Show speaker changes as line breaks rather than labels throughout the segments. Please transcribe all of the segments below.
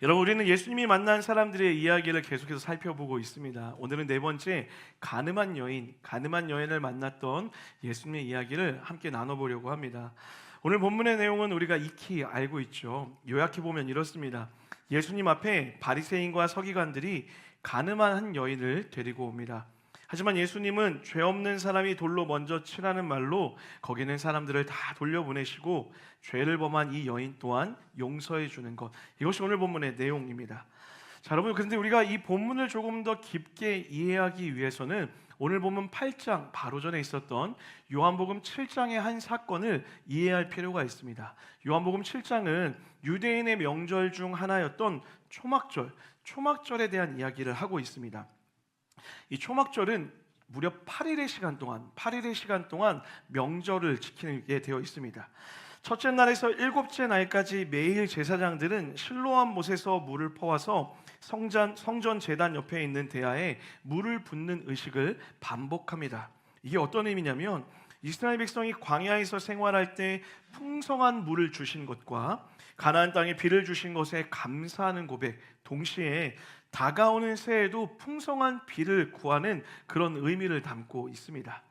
여러분, 우리는 예수님이 만난 사람들의 이야기를 계속해서 살펴보고 있습니다. 오늘은 네 번째, 가늠한 여인을 만났던 예수님의 이야기를 함께 나눠보려고 합니다. 오늘 본문의 내용은 우리가 익히 알고 있죠. 요약해 보면 이렇습니다. 예수님 앞에 바리새인과 서기관들이 가늠한 한 여인을 데리고 옵니다. 하지만 예수님은 죄 없는 사람이 돌로 먼저 치라는 말로 거기 있는 사람들을 다 돌려보내시고 죄를 범한 이 여인 또한 용서해 주는 것, 이것이 오늘 본문의 내용입니다. 자, 여러분, 그런데 우리가 이 본문을 조금 더 깊게 이해하기 위해서는 오늘 본문 8장 바로 전에 있었던 요한복음 7장의 한 사건을 이해할 필요가 있습니다. 요한복음 7장은 유대인의 명절 중 하나였던 초막절에 대한 이야기를 하고 있습니다. 이 초막절은 무려 8일의 시간 동안 명절을 지키게 되어 있습니다. 첫째 날에서 일곱째 날까지 매일 제사장들은 실로암 못에서 물을 퍼와서 성전 제단 옆에 있는 대야에 물을 붓는 의식을 반복합니다. 이게 어떤 의미냐면 이스라엘 백성이 광야에서 생활할 때 풍성한 물을 주신 것과 가나안 땅에 비를 주신 것에 감사하는 고백, 동시에 다가오는 새해에도 풍성한 비를 구하는 그런 의미를 담고 있습니다.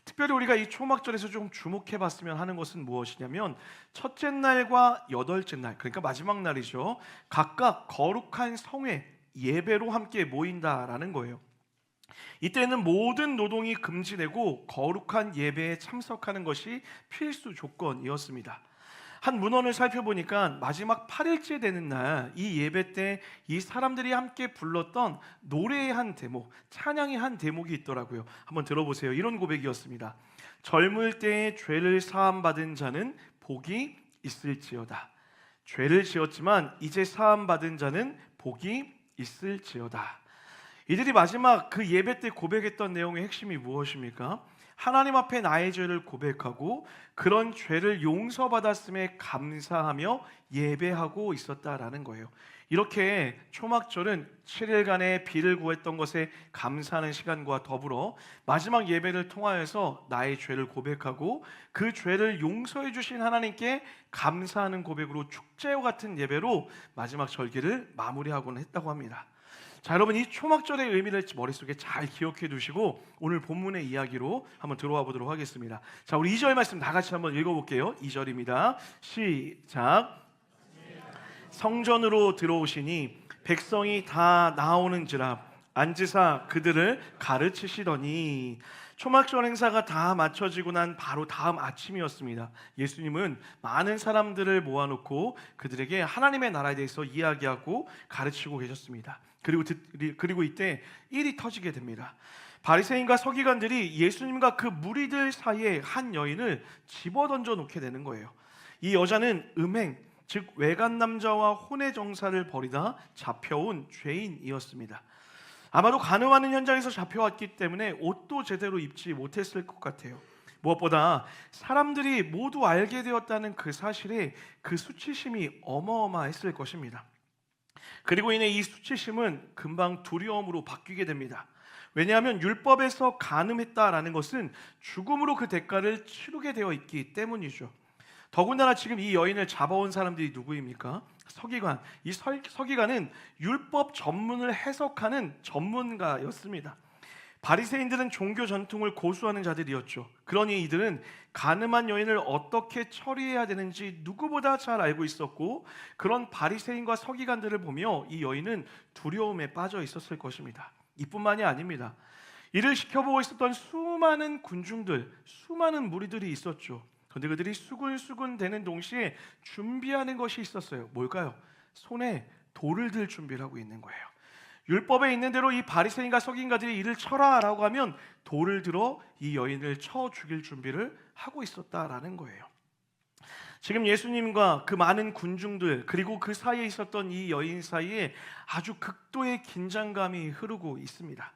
특별히 우리가 이 초막절에서 좀 주목해 봤으면 하는 것은 무엇이냐면 첫째 날과 여덟째 날, 그러니까 마지막 날이죠, 각각 거룩한 성회 예배로 함께 모인다라는 거예요. 이때는 모든 노동이 금지되고 거룩한 예배에 참석하는 것이 필수 조건이었습니다. 한 문헌을 살펴보니까 마지막 8일째 되는 날 이 예배 때 이 사람들이 함께 불렀던 노래의 한 대목, 찬양의 한 대목이 있더라고요. 한번 들어보세요. 이런 고백이었습니다. 젊을 때에 죄를 사함받은 자는 복이 있을지어다. 죄를 지었지만 이제 사함받은 자는 복이 있을지어다. 이들이 마지막 그 예배 때 고백했던 내용의 핵심이 무엇입니까? 하나님 앞에 나의 죄를 고백하고 그런 죄를 용서받았음에 감사하며 예배하고 있었다라는 거예요. 이렇게 초막절은 7일간의 비를 구했던 것에 감사하는 시간과 더불어 마지막 예배를 통하여서 나의 죄를 고백하고 그 죄를 용서해 주신 하나님께 감사하는 고백으로 축제와 같은 예배로 마지막 절기를 마무리하곤 했다고 합니다. 자, 여러분, 이 초막절의 의미를 머릿속에 잘 기억해 두시고 오늘 본문의 이야기로 한번 들어와 보도록 하겠습니다. 자, 우리 2절 말씀 다 같이 한번 읽어볼게요. 2절입니다. 시작. 성전으로 들어오시니 백성이 다 나오는지라 앉으사 그들을 가르치시더니. 초막절 행사가 다 마쳐지고 난 바로 다음 아침이었습니다. 예수님은 많은 사람들을 모아놓고 그들에게 하나님의 나라에 대해서 이야기하고 가르치고 계셨습니다. 그리고 이때 일이 터지게 됩니다. 바리새인과 서기관들이 예수님과 그 무리들 사이에 한 여인을 집어던져 놓게 되는 거예요. 이 여자는 음행, 즉 외간 남자와 혼의 정사를 벌이다 잡혀온 죄인이었습니다. 아마도 간음하는 현장에서 잡혀왔기 때문에 옷도 제대로 입지 못했을 것 같아요. 무엇보다 사람들이 모두 알게 되었다는 그 사실에 그 수치심이 어마어마했을 것입니다. 그리고 이내 이 수치심은 금방 두려움으로 바뀌게 됩니다. 왜냐하면 율법에서 간음했다라는 것은 죽음으로 그 대가를 치르게 되어 있기 때문이죠. 더군다나 지금 이 여인을 잡아온 사람들이 누구입니까? 서기관. 이 서기관은 율법 전문을 해석하는 전문가였습니다. 바리새인들은 종교 전통을 고수하는 자들이었죠. 그러니 이들은 간음한 여인을 어떻게 처리해야 되는지 누구보다 잘 알고 있었고, 그런 바리새인과 서기관들을 보며 이 여인은 두려움에 빠져 있었을 것입니다. 이뿐만이 아닙니다. 이를 지켜보고 있었던 수많은 군중들, 수많은 무리들이 있었죠. 그런데 그들이 수군수군 되는 동시에 준비하는 것이 있었어요. 뭘까요? 손에 돌을 들 준비를 하고 있는 거예요. 율법에 있는 대로 이 바리새인과 서기관들이 이를 쳐라라고 하면 돌을 들어 이 여인을 쳐 죽일 준비를 하고 있었다라는 거예요. 지금 예수님과 그 많은 군중들, 그리고 그 사이에 있었던 이 여인 사이에 아주 극도의 긴장감이 흐르고 있습니다.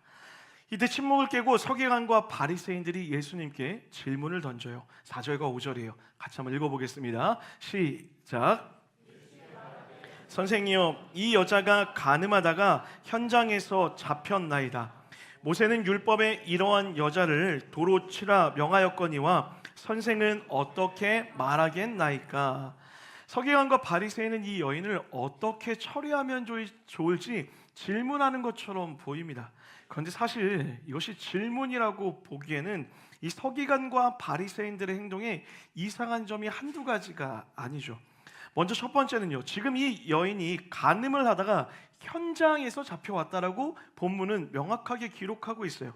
이때 침묵을 깨고 서기관과 바리새인들이 예수님께 질문을 던져요. 4절과 5절이에요. 같이 한번 읽어보겠습니다. 시작. 선생님이요, 이 여자가 간음하다가 현장에서 잡혔나이다. 모세는 율법에 이러한 여자를 도로 치라 명하였거니와 선생은 어떻게 말하겠나이까? 서기관과 바리새인은 이 여인을 어떻게 처리하면 좋을지 질문하는 것처럼 보입니다. 그런데 사실 이것이 질문이라고 보기에는 이 서기관과 바리새인들의 행동에 이상한 점이 한두 가지가 아니죠. 먼저 첫 번째는요, 지금 이 여인이 간음을 하다가 현장에서 잡혀왔다라고 본문은 명확하게 기록하고 있어요.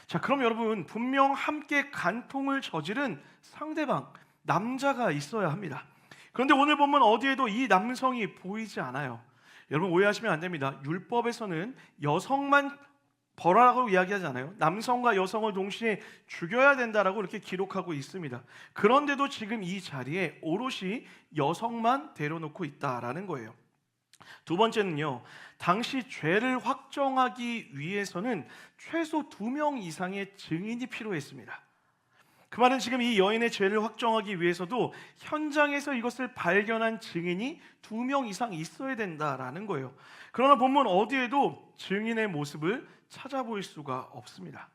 자, 그럼 여러분, 분명 함께 간통을 저지른 상대방, 남자가 있어야 합니다. 그런데 오늘 본문 어디에도 이 남성이 보이지 않아요. 여러분 오해하시면 안 됩니다. 율법에서는 여성만 벌하라고 이야기하지 않아요. 남성과 여성을 동시에 죽여야 된다라고 이렇게 기록하고 있습니다. 그런데도 지금 이 자리에 오롯이 여성만 데려놓고 있다라는 거예요. 두 번째는요, 당시 죄를 확정하기 위해서는 최소 2명 이상의 증인이 필요했습니다. 그 말은 지금 이 여인의 죄를 확정하기 위해서도 현장에서 이것을 발견한 증인이 2명 이상 있어야 된다라는 거예요. 그러나 본문 어디에도 증인의 모습을 찾아볼 수가 없습니다.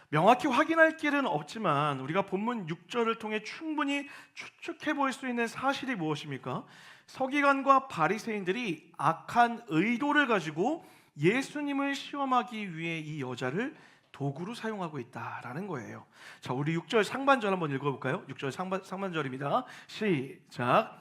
명확히 확인할 길은 없지만 우리가 본문 6절을 통해 충분히 추측해 볼 수 있는 사실이 무엇입니까? 서기관과 바리새인들이 악한 의도를 가지고 예수님을 시험하기 위해 이 여자를 도구로 사용하고 있다라는 거예요. 자, 우리 6절 상반절 한번 읽어볼까요? 6절 상반절입니다. 시작.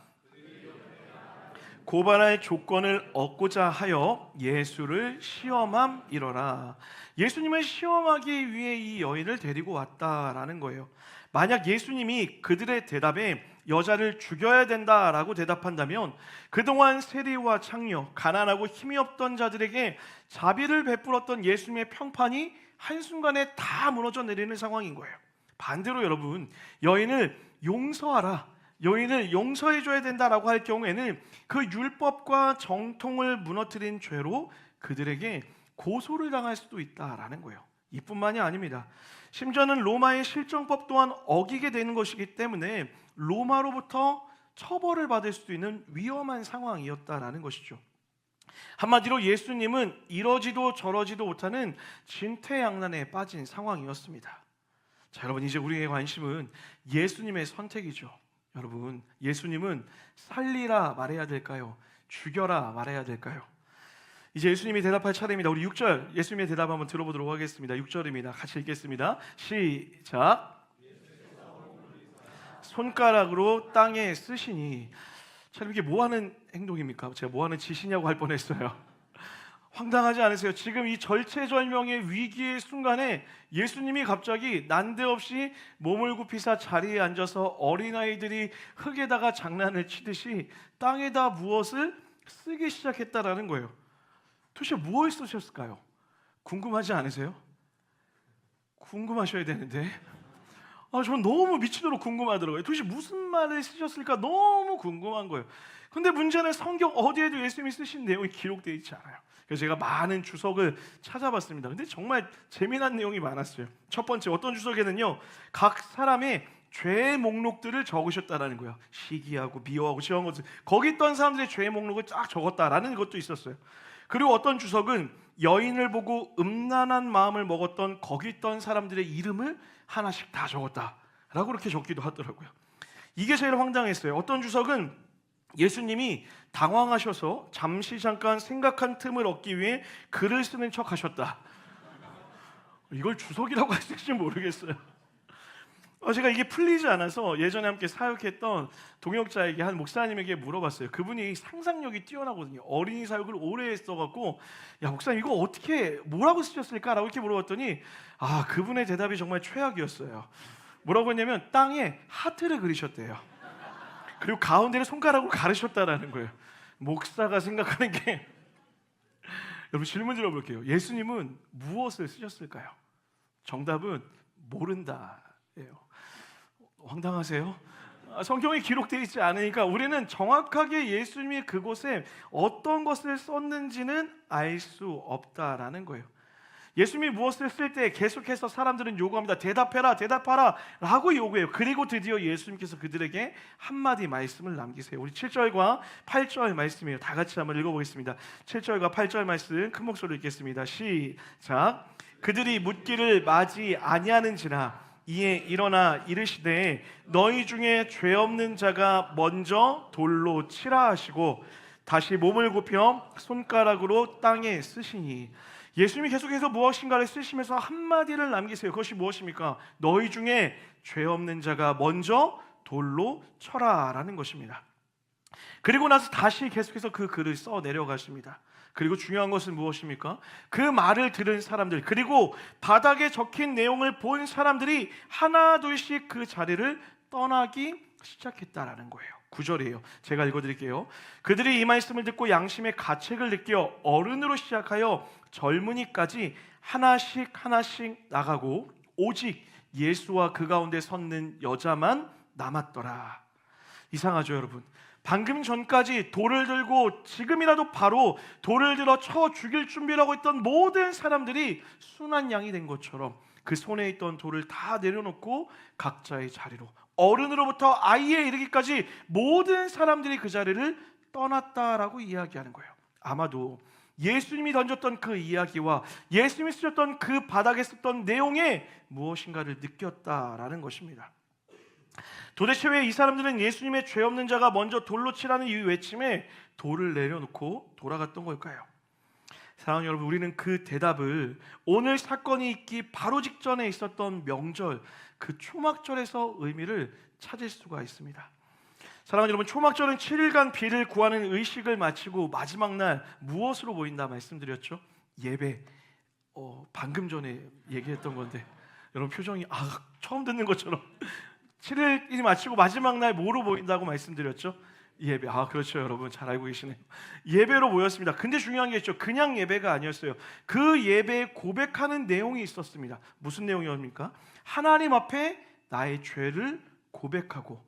고발할 조건을 얻고자 하여 예수를 시험함이러라. 예수님을 시험하기 위해 이 여인을 데리고 왔다라는 거예요. 만약 예수님이 그들의 대답에 여자를 죽여야 된다라고 대답한다면 그동안 세리와 창녀, 가난하고 힘이 없던 자들에게 자비를 베풀었던 예수님의 평판이 한순간에 다 무너져 내리는 상황인 거예요. 반대로 여러분, 여인을 용서하라, 여인을 용서해줘야 된다라고 할 경우에는 그 율법과 정통을 무너뜨린 죄로 그들에게 고소를 당할 수도 있다라는 거예요. 이뿐만이 아닙니다. 심지어는 로마의 실정법 또한 어기게 되는 것이기 때문에 로마로부터 처벌을 받을 수도 있는 위험한 상황이었다라는 것이죠. 한마디로 예수님은 이러지도 저러지도 못하는 진퇴양난에 빠진 상황이었습니다. 자, 여러분, 이제 우리의 관심은 예수님의 선택이죠. 여러분, 예수님은 살리라 말해야 될까요? 죽여라 말해야 될까요? 이제 예수님이 대답할 차례입니다. 우리 6절 예수님의 대답 한번 들어보도록 하겠습니다. 6절입니다. 같이 읽겠습니다. 시작. 손가락으로 땅에 쓰시니. 참, 이게 뭐 하는 행동입니까? 제가 뭐 하는 짓이냐고 할 뻔했어요. 황당하지 않으세요? 지금 이 절체절명의 위기의 순간에 예수님이 갑자기 난데없이 몸을 굽히사 자리에 앉아서 어린아이들이 흙에다가 장난을 치듯이 땅에다 무엇을 쓰기 시작했다라는 거예요. 도대체 무엇을 쓰셨을까요? 궁금하지 않으세요? 궁금하셔야 되는데. 저는 너무 미치도록 궁금하더라고요. 도대체 무슨 말을 쓰셨을까 너무 궁금한 거예요. 근데 문제는 성경 어디에도 예수님이 쓰신 내용이 기록되어 있지 않아요. 그래서 제가 많은 주석을 찾아봤습니다. 근데 정말 재미난 내용이 많았어요. 첫 번째, 어떤 주석에는요, 각 사람의 죄의 목록들을 적으셨다라는 거예요. 시기하고 미워하고 싫어한 것들, 거기 있던 사람들의 죄의 목록을 쫙 적었다라는 것도 있었어요. 그리고 어떤 주석은 여인을 보고 음란한 마음을 먹었던 거기 있던 사람들의 이름을 하나씩 다 적었다라고 그렇게 적기도 하더라고요. 이게 제일 황당했어요. 어떤 주석은 예수님이 당황하셔서 잠시 잠깐 생각한 틈을 얻기 위해 글을 쓰는 척 하셨다. 이걸 주석이라고 할지 모르겠어요. 제가 이게 풀리지 않아서 예전에 함께 사역했던 동역자에게, 한 목사님에게 물어봤어요. 그분이 상상력이 뛰어나거든요. 어린이 사역을 오래 했어갖고, 야 목사님 이거 어떻게 뭐라고 쓰셨을까라고 이렇게 물어봤더니 그분의 대답이 정말 최악이었어요. 뭐라고 했냐면 땅에 하트를 그리셨대요. 그리고 가운데를 손가락으로 가르셨다라는 거예요. 목사가 생각하는 게 여러분, 질문 드려볼게요. 예수님은 무엇을 쓰셨을까요? 정답은 모른다예요. 황당하세요? 성경에 기록되어 있지 않으니까 우리는 정확하게 예수님이 그곳에 어떤 것을 썼는지는 알 수 없다라는 거예요. 예수님이 무엇을 쓸 때 계속해서 사람들은 요구합니다. 대답해라, 대답하라 라고 요구해요. 그리고 드디어 예수님께서 그들에게 한마디 말씀을 남기세요. 우리 7절과 8절 말씀이에요. 다 같이 한번 읽어보겠습니다. 7절과 8절 말씀 큰 목소리로 읽겠습니다. 시작. 그들이 묻기를 마지 아니하는지라 이에 일어나 이르시되 너희 중에 죄 없는 자가 먼저 돌로 치라 하시고 다시 몸을 굽혀 손가락으로 땅에 쓰시니 예수님이 계속해서 무엇인가를 쓰시면서 한마디를 남기세요. 그것이 무엇입니까? 너희 중에 죄 없는 자가 먼저 돌로 쳐라 라는 것입니다. 그리고 나서 다시 계속해서 그 글을 써 내려가십니다. 그리고 중요한 것은 무엇입니까? 그 말을 들은 사람들, 그리고 바닥에 적힌 내용을 본 사람들이 하나 둘씩 그 자리를 떠나기 시작했다라는 거예요. 9절이에요. 제가 읽어드릴게요. 그들이 이 말씀을 듣고 양심의 가책을 느껴 어른으로 시작하여 젊은이까지 하나씩 나가고 오직 예수와 그 가운데 섰는 여자만 남았더라. 이상하죠, 여러분? 방금 전까지 돌을 들고 지금이라도 바로 돌을 들어 쳐 죽일 준비를 하고 있던 모든 사람들이 순한 양이 된 것처럼 그 손에 있던 돌을 다 내려놓고 각자의 자리로, 어른으로부터 아이에 이르기까지 모든 사람들이 그 자리를 떠났다라고 이야기하는 거예요. 아마도 예수님이 던졌던 그 이야기와 예수님이 쓰셨던 그 바닥에 썼던 내용에 무엇인가를 느꼈다라는 것입니다. 도대체 왜 이 사람들은 예수님의 죄 없는 자가 먼저 돌로 치라는 이 외침에 돌을 내려놓고 돌아갔던 걸까요? 사랑하는 여러분, 우리는 그 대답을 오늘 사건이 있기 바로 직전에 있었던 명절, 그 초막절에서 의미를 찾을 수가 있습니다. 사랑하는 여러분, 초막절은 7일간 비를 구하는 의식을 마치고 마지막 날 무엇으로 모인다 말씀드렸죠? 예배. 방금 전에 얘기했던 건데 여러분 표정이 처음 듣는 것처럼 7일이 마치고 마지막 날 뭐로 모인다고 말씀드렸죠? 예배. 그렇죠, 여러분 잘 알고 계시네요. 예배로 모였습니다. 근데 중요한 게 있죠. 그냥 예배가 아니었어요. 그 예배에 고백하는 내용이 있었습니다. 무슨 내용이었습니까? 하나님 앞에 나의 죄를 고백하고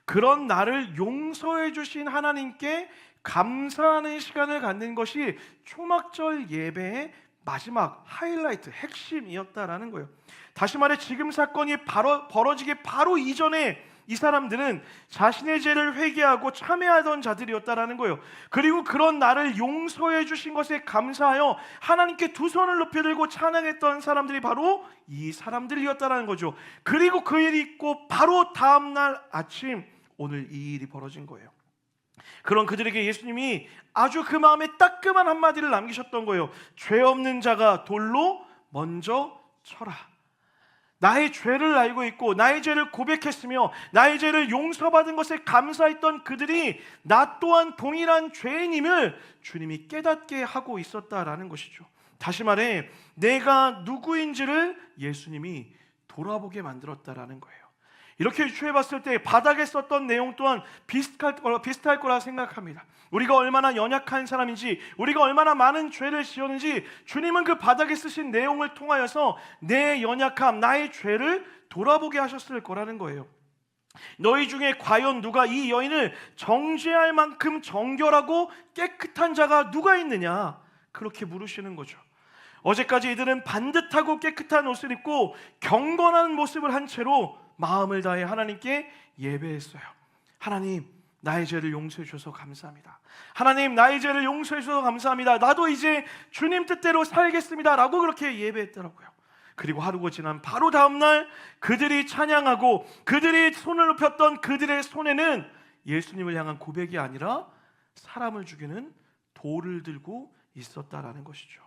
그런 나를 용서해 주신 하나님께 감사하는 시간을 갖는 것이 초막절 예배의 마지막 하이라이트, 핵심이었다라는 거예요. 다시 말해 지금 사건이 벌어지기 바로 이전에 이 사람들은 자신의 죄를 회개하고 참회하던 자들이었다라는 거예요. 그리고 그런 나를 용서해 주신 것에 감사하여 하나님께 두 손을 높이 들고 찬양했던 사람들이 바로 이 사람들이었다라는 거죠. 그리고 그 일이 있고 바로 다음날 아침 오늘 이 일이 벌어진 거예요. 그런 그들에게 예수님이 아주 그 마음에 따끔한 한마디를 남기셨던 거예요. 죄 없는 자가 돌로 먼저 쳐라. 나의 죄를 알고 있고 나의 죄를 고백했으며 나의 죄를 용서받은 것에 감사했던 그들이 나 또한 동일한 죄인임을 주님이 깨닫게 하고 있었다라는 것이죠. 다시 말해 내가 누구인지를 예수님이 돌아보게 만들었다라는 거예요. 이렇게 유추해봤을 때 바닥에 썼던 내용 또한 비슷할 거라 생각합니다. 우리가 얼마나 연약한 사람인지, 우리가 얼마나 많은 죄를 지었는지 주님은 그 바닥에 쓰신 내용을 통하여서 내 연약함, 나의 죄를 돌아보게 하셨을 거라는 거예요. 너희 중에 과연 누가 이 여인을 정죄할 만큼 정결하고 깨끗한 자가 누가 있느냐? 그렇게 물으시는 거죠. 어제까지 이들은 반듯하고 깨끗한 옷을 입고 경건한 모습을 한 채로 마음을 다해 하나님께 예배했어요. 하나님, 나의 죄를 용서해 주셔서 감사합니다. 하나님, 나의 죄를 용서해 주셔서 감사합니다. 나도 이제 주님 뜻대로 살겠습니다 라고 그렇게 예배했더라고요. 그리고 하루가 지난 바로 다음날 그들이 찬양하고 그들이 손을 높였던 그들의 손에는 예수님을 향한 고백이 아니라 사람을 죽이는 돌을 들고 있었다라는 것이죠.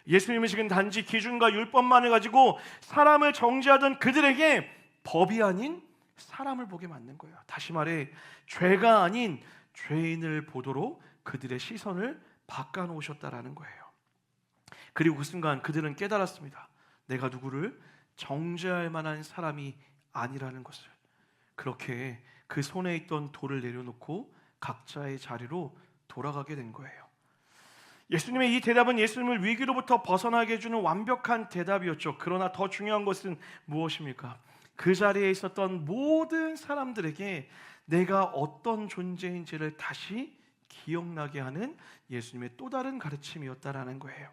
예수님은 지금 단지 기준과 율법만을 가지고 사람을 정죄하던 그들에게 법이 아닌 사람을 보게 만든 거예요. 다시 말해 죄가 아닌 죄인을 보도록 그들의 시선을 바꿔놓으셨다라는 거예요. 그리고 그 순간 그들은 깨달았습니다. 내가 누구를 정죄할 만한 사람이 아니라는 것을. 그렇게 그 손에 있던 돌을 내려놓고 각자의 자리로 돌아가게 된 거예요. 예수님의 이 대답은 예수님을 위기로부터 벗어나게 해주는 완벽한 대답이었죠. 그러나 더 중요한 것은 무엇입니까? 그 자리에 있었던 모든 사람들에게 내가 어떤 존재인지를 다시 기억나게 하는 예수님의 또 다른 가르침이었다라는 거예요.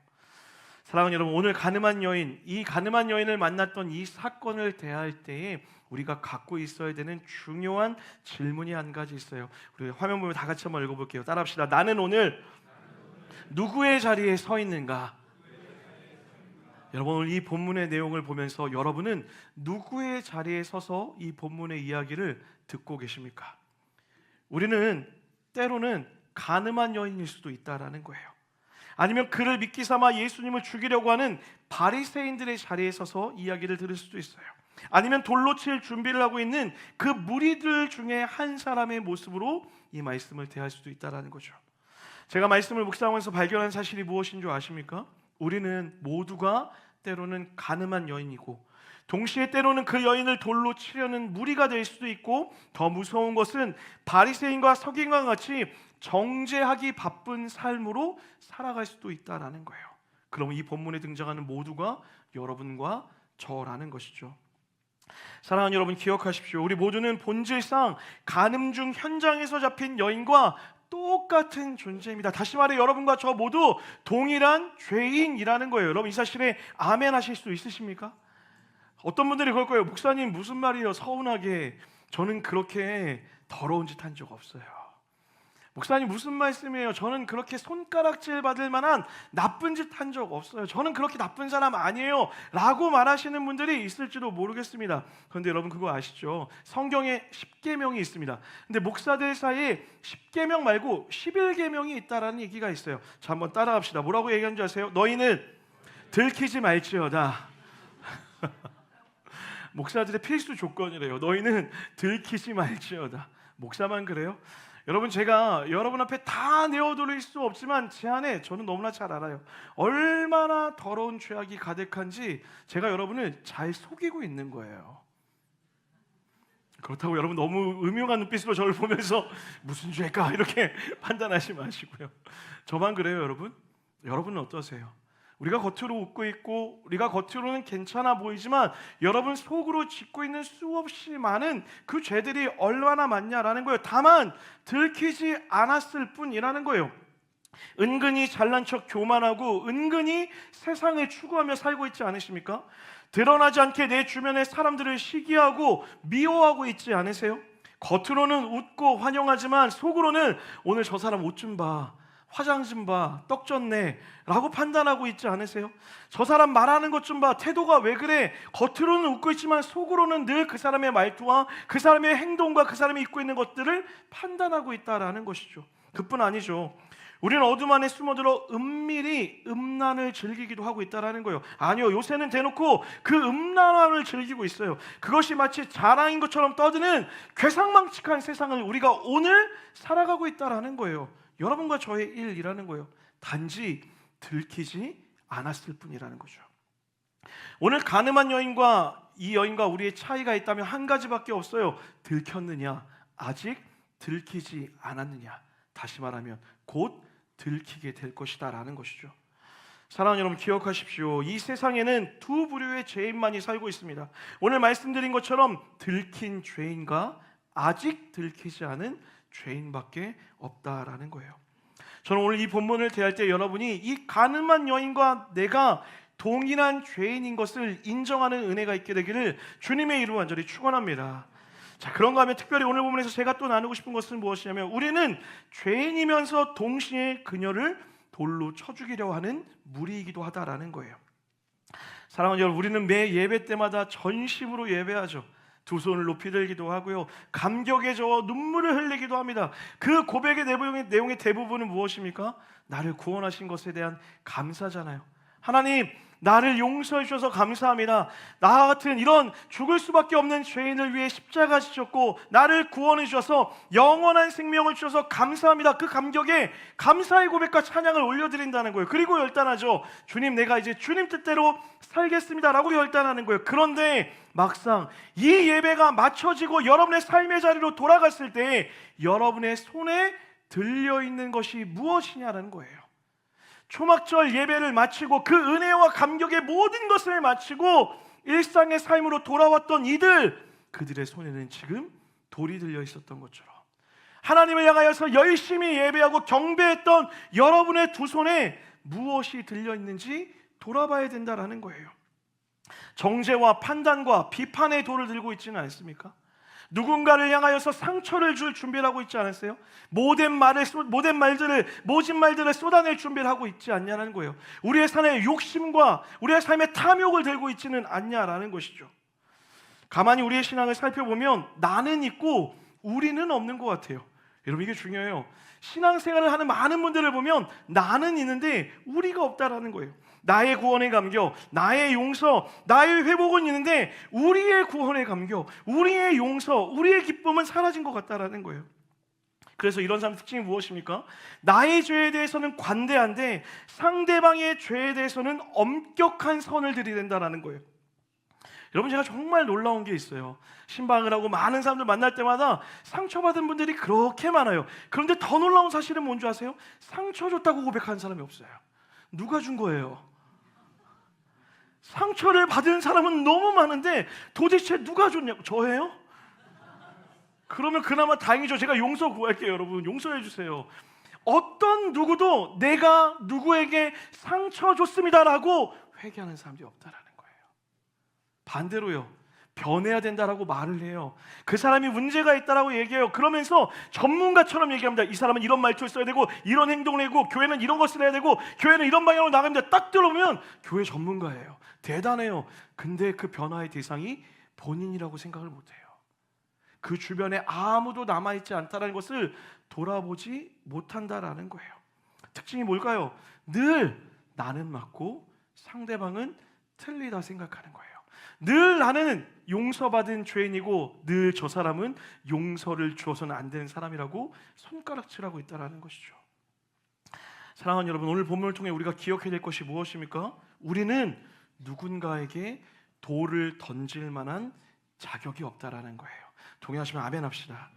사랑하는 여러분, 오늘 가늠한 여인, 이 가늠한 여인을 만났던 이 사건을 대할 때에 우리가 갖고 있어야 되는 중요한 질문이 한 가지 있어요. 우리 화면 보면 다 같이 한번 읽어볼게요. 따라합시다. 나는 오늘 누구의 자리에 서 있는가? 여러분, 오늘 이 본문의 내용을 보면서 여러분은 누구의 자리에 서서 이 본문의 이야기를 듣고 계십니까? 우리는 때로는 가늠한 여인일 수도 있다라는 거예요. 아니면 그를 믿기 삼아 예수님을 죽이려고 하는 바리새인들의 자리에 서서 이야기를 들을 수도 있어요. 아니면 돌로 칠 준비를 하고 있는 그 무리들 중에 한 사람의 모습으로 이 말씀을 대할 수도 있다라는 거죠. 제가 말씀을 묵상하면서 발견한 사실이 무엇인 줄 아십니까? 우리는 모두가 때로는 가늠한 여인이고, 동시에 때로는 그 여인을 돌로 치려는 무리가 될 수도 있고, 더 무서운 것은 바리새인과 서기관과 같이 정죄하기 바쁜 삶으로 살아갈 수도 있다라는 거예요. 그럼 이 본문에 등장하는 모두가 여러분과 저라는 것이죠. 사랑하는 여러분, 기억하십시오. 우리 모두는 본질상 간음 중 현장에서 잡힌 여인과 똑같은 존재입니다. 다시 말해 여러분과 저 모두 동일한 죄인이라는 거예요. 여러분, 이 사실에 아멘 하실 수 있으십니까? 어떤 분들이 그럴 거예요. 목사님 무슨 말이에요? 서운하게. 저는 그렇게 더러운 짓 한 적 없어요. 목사님 무슨 말씀이에요? 저는 그렇게 손가락질 받을 만한 나쁜 짓 한 적 없어요. 저는 그렇게 나쁜 사람 아니에요 라고 말하시는 분들이 있을지도 모르겠습니다. 그런데 여러분, 그거 아시죠? 성경에 10계명이 있습니다. 근데 목사들 사이에 10계명 말고 11계명이 있다라는 얘기가 있어요. 자, 한번 따라합시다. 뭐라고 얘기하는 줄 아세요? 너희는 들키지 말지어다. 목사들의 필수 조건이래요. 너희는 들키지 말지어다. 목사만 그래요? 여러분, 제가 여러분 앞에 다 내어드릴 수 없지만 제 안에 저는 너무나 잘 알아요. 얼마나 더러운 죄악이 가득한지 제가 여러분을 잘 속이고 있는 거예요. 그렇다고 여러분 너무 음흉한 눈빛으로 저를 보면서 무슨 죄일까 이렇게 판단하지 마시고요. 저만 그래요, 여러분? 여러분은 어떠세요? 우리가 겉으로 웃고 있고 우리가 겉으로는 괜찮아 보이지만 여러분 속으로 짓고 있는 수없이 많은 그 죄들이 얼마나 많냐라는 거예요. 다만 들키지 않았을 뿐이라는 거예요. 은근히 잘난 척 교만하고 은근히 세상을 추구하며 살고 있지 않으십니까? 드러나지 않게 내 주변의 사람들을 시기하고 미워하고 있지 않으세요? 겉으로는 웃고 환영하지만 속으로는 오늘 저 사람 옷 좀 봐, 화장 좀 봐, 떡 졌네 라고 판단하고 있지 않으세요? 저 사람 말하는 것 좀 봐, 태도가 왜 그래? 겉으로는 웃고 있지만 속으로는 늘 그 사람의 말투와 그 사람의 행동과 그 사람이 입고 있는 것들을 판단하고 있다라는 것이죠. 그뿐 아니죠. 우리는 어둠 안에 숨어들어 은밀히 음란을 즐기기도 하고 있다라는 거예요. 아니요, 요새는 대놓고 그 음란함을 즐기고 있어요. 그것이 마치 자랑인 것처럼 떠드는 괴상망측한 세상을 우리가 오늘 살아가고 있다라는 거예요. 여러분과 저의 일이라는 거예요. 단지 들키지 않았을 뿐이라는 거죠. 오늘 가늠한 여인과 이 여인과 우리의 차이가 있다면 한 가지밖에 없어요. 들켰느냐, 아직 들키지 않았느냐. 다시 말하면 곧 들키게 될 것이다 라는 것이죠. 사랑하는 여러분, 기억하십시오. 이 세상에는 두 부류의 죄인만이 살고 있습니다. 오늘 말씀드린 것처럼 들킨 죄인과 아직 들키지 않은 죄인밖에 없다라는 거예요. 저는 오늘 이 본문을 대할 때 여러분이 이 가늠한 여인과 내가 동일한 죄인인 것을 인정하는 은혜가 있게 되기를 주님의 이름으로 간절히 축원합니다. 자, 그런가 하면 특별히 오늘 본문에서 제가 또 나누고 싶은 것은 무엇이냐면 우리는 죄인이면서 동시에 그녀를 돌로 쳐 죽이려 하는 무리이기도 하다라는 거예요. 사랑하는 여러분, 우리는 매 예배 때마다 전심으로 예배하죠. 두 손을 높이 들기도 하고요, 감격에 젖어 눈물을 흘리기도 합니다. 그 고백의 내용의 대부분은 무엇입니까? 나를 구원하신 것에 대한 감사잖아요. 하나님, 나를 용서해 주셔서 감사합니다. 나 같은 이런 죽을 수밖에 없는 죄인을 위해 십자가 지셨고 나를 구원해 주셔서 영원한 생명을 주셔서 감사합니다. 그 감격에 감사의 고백과 찬양을 올려드린다는 거예요. 그리고 결단하죠. 주님, 내가 이제 주님 뜻대로 살겠습니다 라고 결단하는 거예요. 그런데 막상 이 예배가 마쳐지고 여러분의 삶의 자리로 돌아갔을 때 여러분의 손에 들려있는 것이 무엇이냐는 거예요. 초막절 예배를 마치고 그 은혜와 감격의 모든 것을 마치고 일상의 삶으로 돌아왔던 그들의 손에는 지금 돌이 들려 있었던 것처럼 하나님을 향하여서 열심히 예배하고 경배했던 여러분의 두 손에 무엇이 들려 있는지 돌아봐야 된다라는 거예요. 정죄와 판단과 비판의 돌을 들고 있지는 않습니까? 누군가를 향하여서 상처를 줄 준비를 하고 있지 않았어요? 모진 말들을 쏟아낼 준비를 하고 있지 않냐는 거예요. 우리의 삶의 욕심과 우리의 삶의 탐욕을 들고 있지는 않냐라는 것이죠. 가만히 우리의 신앙을 살펴보면 나는 있고 우리는 없는 것 같아요. 여러분, 이게 중요해요. 신앙생활을 하는 많은 분들을 보면 나는 있는데 우리가 없다라는 거예요. 나의 구원의 감격, 나의 용서, 나의 회복은 있는데 우리의 구원의 감격, 우리의 용서, 우리의 기쁨은 사라진 것 같다라는 거예요. 그래서 이런 사람의 특징이 무엇입니까? 나의 죄에 대해서는 관대한데 상대방의 죄에 대해서는 엄격한 선을 들이댄다라는 거예요. 여러분, 제가 정말 놀라운 게 있어요. 신방을 하고 많은 사람들 만날 때마다 상처받은 분들이 그렇게 많아요. 그런데 더 놀라운 사실은 뭔지 아세요? 상처 줬다고 고백하는 사람이 없어요. 누가 준 거예요? 상처를 받은 사람은 너무 많은데 도대체 누가 줬냐고. 저예요? 그러면 그나마 다행이죠. 제가 용서 구할게요. 여러분, 용서해 주세요. 어떤 누구도 내가 누구에게 상처 줬습니다라고 회개하는 사람들이 없다라는 거예요. 반대로요, 변해야 된다라고 말을 해요. 그 사람이 문제가 있다라고 얘기해요. 그러면서 전문가처럼 얘기합니다. 이 사람은 이런 말투를 써야 되고 이런 행동을 하고 교회는 이런 것을 해야 되고 교회는 이런 방향으로 나갑니다. 딱 들어보면 교회 전문가예요. 대단해요. 근데 그 변화의 대상이 본인이라고 생각을 못해요. 그 주변에 아무도 남아있지 않다는 것을 돌아보지 못한다라는 거예요. 특징이 뭘까요? 늘 나는 맞고 상대방은 틀리다 생각하는 거예요. 늘 나는 용서받은 죄인이고 늘 저 사람은 용서를 주어서는 안 되는 사람이라고 손가락질하고 있다는 것이죠. 사랑하는 여러분, 오늘 본문을 통해 우리가 기억해야 될 것이 무엇입니까? 우리는 누군가에게 돌을 던질 만한 자격이 없다라는 거예요. 동의하시면 아멘 합시다.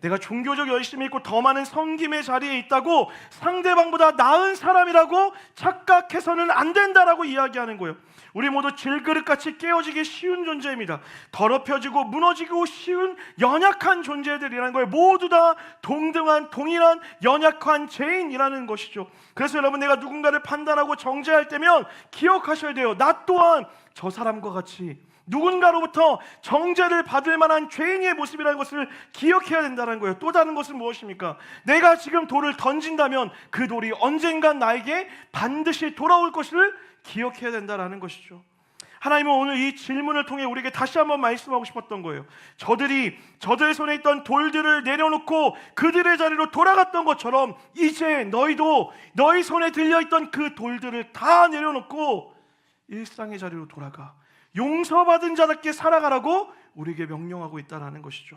내가 종교적 열심이 있고 더 많은 섬김의 자리에 있다고 상대방보다 나은 사람이라고 착각해서는 안 된다라고 이야기하는 거예요. 우리 모두 질그릇같이 깨어지기 쉬운 존재입니다. 더럽혀지고 무너지고 쉬운 연약한 존재들이라는 거예요. 모두 다 동일한 연약한 죄인이라는 것이죠. 그래서 여러분, 내가 누군가를 판단하고 정죄할 때면 기억하셔야 돼요. 나 또한 저 사람과 같이 누군가로부터 정죄를 받을 만한 죄인의 모습이라는 것을 기억해야 된다는 거예요. 또 다른 것은 무엇입니까? 내가 지금 돌을 던진다면 그 돌이 언젠간 나에게 반드시 돌아올 것을 기억해야 된다는 것이죠. 하나님은 오늘 이 질문을 통해 우리에게 다시 한번 말씀하고 싶었던 거예요. 저들의 손에 있던 돌들을 내려놓고 그들의 자리로 돌아갔던 것처럼 이제 너희도 너희 손에 들려있던 그 돌들을 다 내려놓고 일상의 자리로 돌아가 용서받은 자답게 살아가라고 우리에게 명령하고 있다는 것이죠.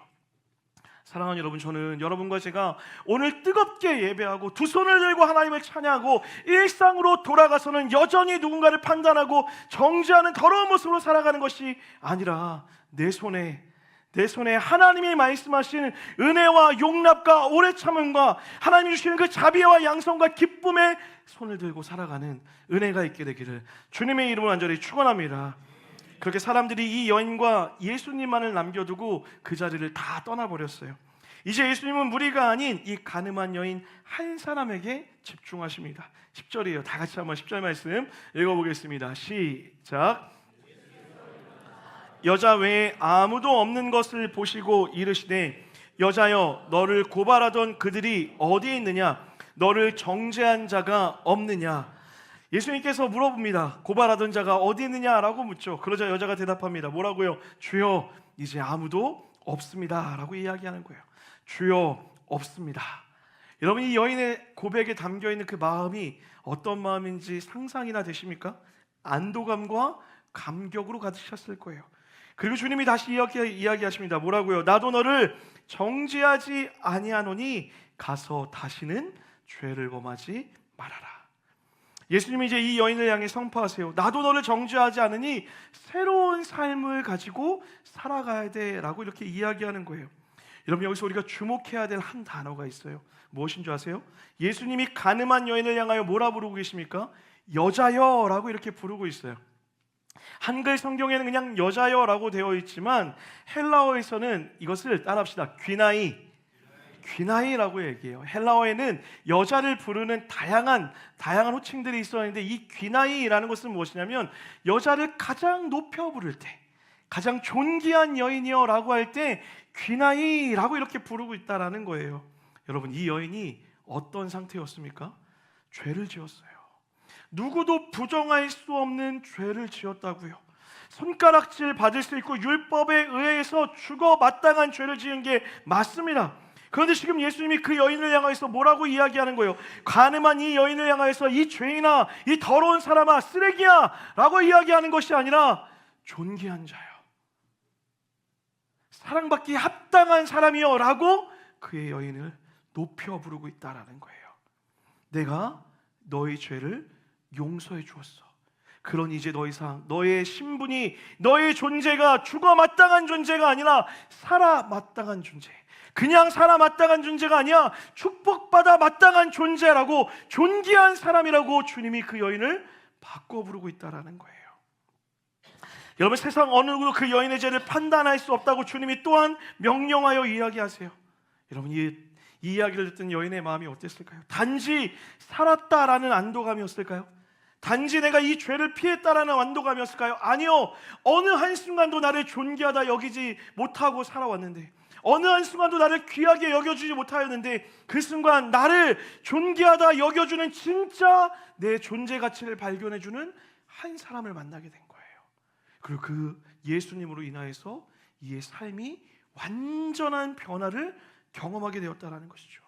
사랑하는 여러분, 저는 여러분과 제가 오늘 뜨겁게 예배하고 두 손을 들고 하나님을 찬양하고 일상으로 돌아가서는 여전히 누군가를 판단하고 정죄하는 더러운 모습으로 살아가는 것이 아니라 내 손에 하나님이 말씀하신 은혜와 용납과 오래 참음과 하나님이 주시는 그 자비와 양성과 기쁨의 손을 들고 살아가는 은혜가 있게 되기를 주님의 이름으로 간절히 축원합니다. 그렇게 사람들이 이 여인과 예수님만을 남겨두고 그 자리를 다 떠나버렸어요. 이제 예수님은 무리가 아닌 이 가늠한 여인 한 사람에게 집중하십니다. 10절이에요. 다 같이 한번 10절 말씀 읽어보겠습니다. 시작. 여자 외에 아무도 없는 것을 보시고 이르시되 여자여, 너를 고발하던 그들이 어디에 있느냐? 너를 정죄한 자가 없느냐? 예수님께서 물어봅니다. 고발하던 자가 어디 있느냐라고 묻죠. 그러자 여자가 대답합니다. 뭐라고요? 주여, 이제 아무도 없습니다 라고 이야기하는 거예요. 주여, 없습니다. 여러분, 이 여인의 고백에 담겨있는 그 마음이 어떤 마음인지 상상이나 되십니까? 안도감과 감격으로 가득 찼을 거예요. 그리고 주님이 다시 이야기하십니다. 뭐라고요? 나도 너를 정죄하지 아니하노니 가서 다시는 죄를 범하지 말아라. 예수님이 이제 이 여인을 향해 선포하세요. 나도 너를 정죄하지 않으니 새로운 삶을 가지고 살아가야 돼 라고 이렇게 이야기하는 거예요. 여러분, 여기서 우리가 주목해야 될 한 단어가 있어요. 무엇인 줄 아세요? 예수님이 가늠한 여인을 향하여 뭐라 부르고 계십니까? 여자여 라고 이렇게 부르고 있어요. 한글 성경에는 그냥 여자여라고 되어 있지만 헬라어에서는 이것을 따라합시다. 귀나이라고 얘기해요. 헬라어에는 여자를 부르는 다양한 호칭들이 있었는데 이 귀나이라는 것은 무엇이냐면 여자를 가장 높여 부를 때, 가장 존귀한 여인이여 라고 할 때 귀나이 라고 이렇게 부르고 있다라는 거예요. 여러분, 이 여인이 어떤 상태였습니까? 죄를 지었어요. 누구도 부정할 수 없는 죄를 지었다고요. 손가락질 받을 수 있고 율법에 의해서 죽어 마땅한 죄를 지은 게 맞습니다. 그런데 지금 예수님이 그 여인을 향해서 뭐라고 이야기하는 거예요? 가늠한 이 여인을 향해서 이 죄인아, 이 더러운 사람아, 쓰레기야 라고 이야기하는 것이 아니라 존귀한 자요, 사랑받기 합당한 사람이요 라고 그의 여인을 높여 부르고 있다라는 거예요. 내가 너의 죄를 용서해 주었어. 그러니 이제 더 이상 너의 신분이, 너의 존재가 죽어 마땅한 존재가 아니라 살아 마땅한 존재, 그냥 살아 마땅한 존재가 아니야 축복받아 마땅한 존재라고, 존귀한 사람이라고 주님이 그 여인을 바꿔 부르고 있다라는 거예요. 여러분, 세상 어느 누구도 그 여인의 죄를 판단할 수 없다고 주님이 또한 명령하여 이야기하세요. 여러분, 이 이야기를 듣던 여인의 마음이 어땠을까요? 단지 살았다라는 안도감이었을까요? 단지 내가 이 죄를 피했다라는 안도감이었을까요? 아니요. 어느 한순간도 나를 존귀하다 여기지 못하고 살아왔는데, 어느 한순간도 나를 귀하게 여겨주지 못하였는데, 그 순간 나를 존귀하다 여겨주는 진짜 내 존재 가치를 발견해주는 한 사람을 만나게 된 거예요. 그리고 그 예수님으로 인하여서 이의 삶이 완전한 변화를 경험하게 되었다는 것이죠.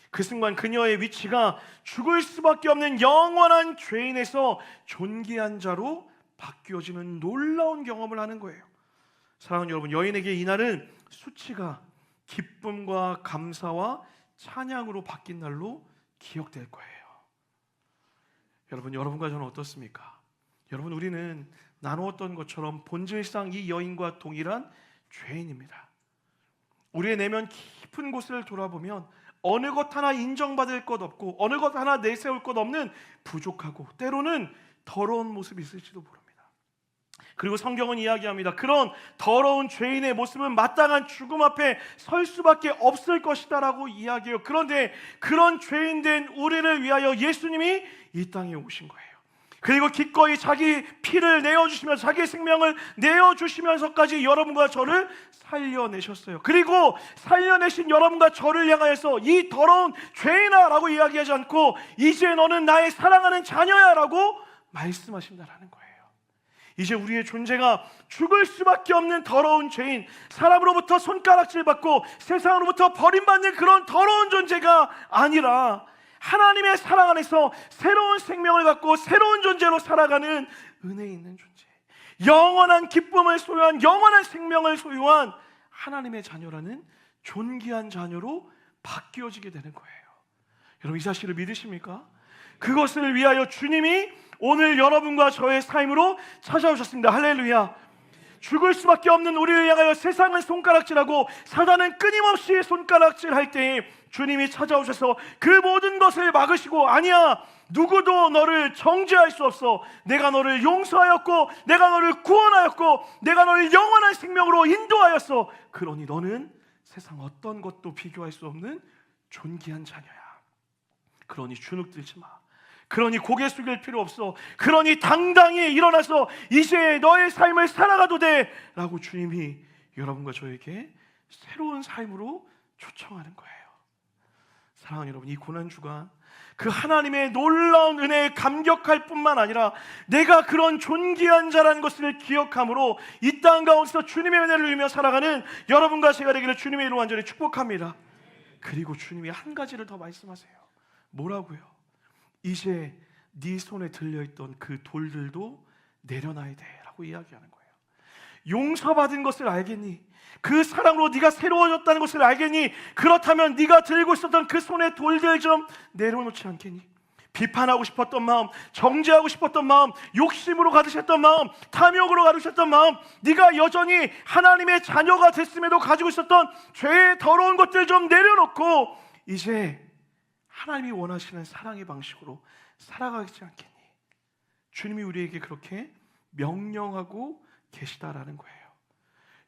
그 순간 그녀의 위치가 죽을 수밖에 없는 영원한 죄인에서 존귀한 자로 바뀌어지는 놀라운 경험을 하는 거예요. 사랑하는 여러분, 여인에게 이날은 수치가 기쁨과 감사와 찬양으로 바뀐 날로 기억될 거예요. 여러분, 여러분과 저는 어떻습니까? 여러분, 우리는 나누었던 것처럼 본질상 이 여인과 동일한 죄인입니다. 우리의 내면 깊은 곳을 돌아보면 어느 것 하나 인정받을 것 없고 어느 것 하나 내세울 것 없는 부족하고 때로는 더러운 모습이 있을지도 모릅니다. 그리고 성경은 이야기합니다. 그런 더러운 죄인의 모습은 마땅한 죽음 앞에 설 수밖에 없을 것이다 라고 이야기해요. 그런데 그런 죄인된 우리를 위하여 예수님이 이 땅에 오신 거예요. 그리고 기꺼이 자기 피를 내어주시면서, 자기 생명을 내어주시면서까지 여러분과 저를 살려내셨어요. 그리고 살려내신 여러분과 저를 향하여서 이 더러운 죄인아 라고 이야기하지 않고 이제 너는 나의 사랑하는 자녀야 라고 말씀하신다라는 거예요. 이제 우리의 존재가 죽을 수밖에 없는 더러운 죄인, 사람으로부터 손가락질 받고 세상으로부터 버림받는 그런 더러운 존재가 아니라 하나님의 사랑 안에서 새로운 생명을 갖고 새로운 존재로 살아가는 은혜 있는 존재, 영원한 기쁨을 소유한, 영원한 생명을 소유한 하나님의 자녀라는 존귀한 자녀로 바뀌어지게 되는 거예요. 여러분, 이 사실을 믿으십니까? 그것을 위하여 주님이 오늘 여러분과 저의 삶으로 찾아오셨습니다. 할렐루야. 죽을 수밖에 없는 우리를 향하여 세상은 손가락질하고 사단은 끊임없이 손가락질할 때에 주님이 찾아오셔서 그 모든 것을 막으시고, 아니야, 누구도 너를 정죄할 수 없어. 내가 너를 용서하였고 내가 너를 구원하였고 내가 너를 영원한 생명으로 인도하였어. 그러니 너는 세상 어떤 것도 비교할 수 없는 존귀한 자녀야. 그러니 주눅들지 마. 그러니 고개 숙일 필요 없어. 그러니 당당히 일어나서 이제 너의 삶을 살아가도 돼 라고 주님이 여러분과 저에게 새로운 삶으로 초청하는 거예요. 사랑하는 여러분, 이 고난주간 그 하나님의 놀라운 은혜에 감격할 뿐만 아니라 내가 그런 존귀한 자라는 것을 기억함으로 이 땅 가운데서 주님의 은혜를 누리며 살아가는 여러분과 제가 되기를 주님의 이름으로 완전히 축복합니다. 그리고 주님이 한 가지를 더 말씀하세요. 뭐라고요? 이제 네 손에 들려있던 그 돌들도 내려놔야 돼 라고 이야기하는 거예요. 용서받은 것을 알겠니? 그 사랑으로 네가 새로워졌다는 것을 알겠니? 그렇다면 네가 들고 있었던 그 손의 돌들 좀 내려놓지 않겠니? 비판하고 싶었던 마음, 정죄하고 싶었던 마음, 욕심으로 가득했던 마음, 탐욕으로 가득했던 마음, 네가 여전히 하나님의 자녀가 됐음에도 가지고 있었던 죄의 더러운 것들 좀 내려놓고 이제 하나님이 원하시는 사랑의 방식으로 살아가지 않겠니? 주님이 우리에게 그렇게 명령하고 계시다라는 거예요.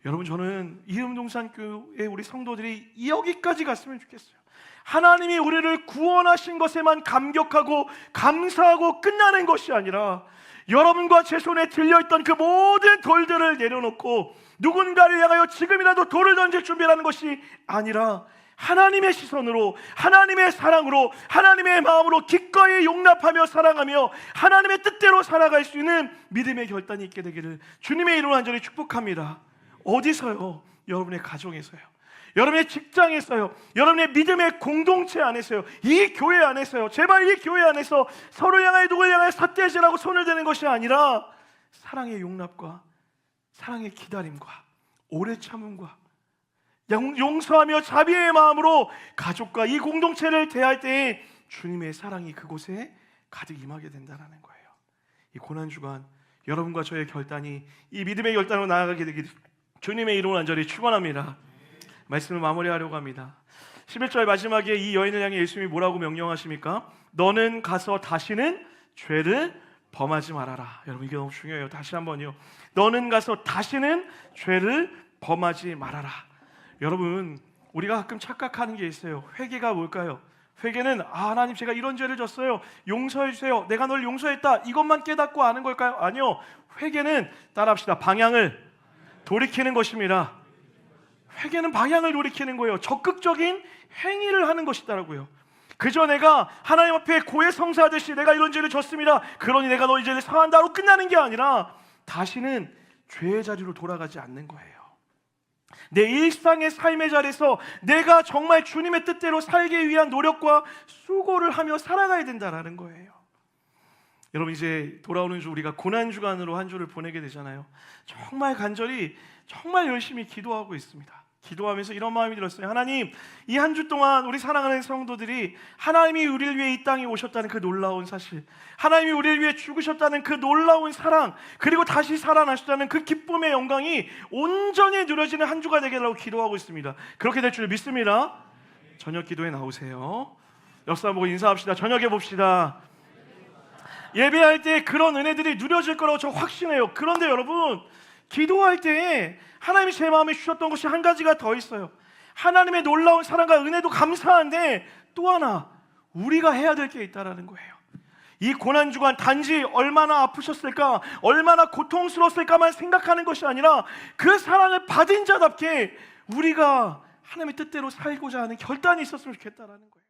여러분, 저는 이음동산교회 우리 성도들이 여기까지 갔으면 좋겠어요. 하나님이 우리를 구원하신 것에만 감격하고 감사하고 끝나는 것이 아니라 여러분과 제 손에 들려있던 그 모든 돌들을 내려놓고 누군가를 향하여 지금이라도 돌을 던질 준비라는 것이 아니라 하나님의 시선으로, 하나님의 사랑으로, 하나님의 마음으로 기꺼이 용납하며 사랑하며 하나님의 뜻대로 살아갈 수 있는 믿음의 결단이 있게 되기를 주님의 이름으로 간절히 축복합니다. 어디서요? 여러분의 가정에서요, 여러분의 직장에서요, 여러분의 믿음의 공동체 안에서요, 이 교회 안에서요. 제발 이 교회 안에서 서로 향하여 누구를 향하여 삿대질하고 손을 대는 것이 아니라 사랑의 용납과 사랑의 기다림과 오래 참음과 용서하며 자비의 마음으로 가족과 이 공동체를 대할 때에 주님의 사랑이 그곳에 가득 임하게 된다는 거예요. 이 고난주간 여러분과 저의 결단이 이 믿음의 결단으로 나아가게 되기를 주님의 이름으로 간절히 축원합니다. 말씀을 마무리하려고 합니다. 11절 마지막에 이 여인을 향해 예수님이 뭐라고 명령하십니까? 너는 가서 다시는 죄를 범하지 말아라. 여러분, 이게 너무 중요해요. 다시 한번요. 너는 가서 다시는 죄를 범하지 말아라. 여러분, 우리가 가끔 착각하는 게 있어요. 회개가 뭘까요? 회개는 하나님 제가 이런 죄를 졌어요, 용서해 주세요, 내가 널 용서했다, 이것만 깨닫고 아는 걸까요? 아니요. 회개는, 따라합시다, 방향을 돌이키는 것입니다. 회개는 방향을 돌이키는 거예요. 적극적인 행위를 하는 것이다라고요. 그저 내가 하나님 앞에 고해성사하듯이 내가 이런 죄를 졌습니다, 그러니 내가 너희 죄를 사한다로 끝나는 게 아니라 다시는 죄의 자리로 돌아가지 않는 거예요. 내 일상의 삶의 자리에서 내가 정말 주님의 뜻대로 살기 위한 노력과 수고를 하며 살아가야 된다라는 거예요. 여러분, 이제 돌아오는 주 우리가 고난주간으로 한 주를 보내게 되잖아요. 정말 간절히 정말 열심히 기도하고 있습니다. 기도하면서 이런 마음이 들었어요. 하나님, 이 한 주 동안 우리 사랑하는 성도들이 하나님이 우리를 위해 이 땅에 오셨다는 그 놀라운 사실, 하나님이 우리를 위해 죽으셨다는 그 놀라운 사랑, 그리고 다시 살아나셨다는 그 기쁨의 영광이 온전히 누려지는 한 주가 되게 하려고 기도하고 있습니다. 그렇게 될 줄 믿습니다. 저녁 기도에 나오세요. 역사 보고 인사합시다. 저녁에 봅시다. 예배할 때 그런 은혜들이 누려질 거라고 저 확신해요. 그런데 여러분, 기도할 때 하나님이 제 마음에 주셨던 것이 한 가지가 더 있어요. 하나님의 놀라운 사랑과 은혜도 감사한데 또 하나 우리가 해야 될 게 있다는 거예요. 이 고난주간 단지 얼마나 아프셨을까, 얼마나 고통스러웠을까만 생각하는 것이 아니라 그 사랑을 받은 자답게 우리가 하나님의 뜻대로 살고자 하는 결단이 있었으면 좋겠다는 거예요.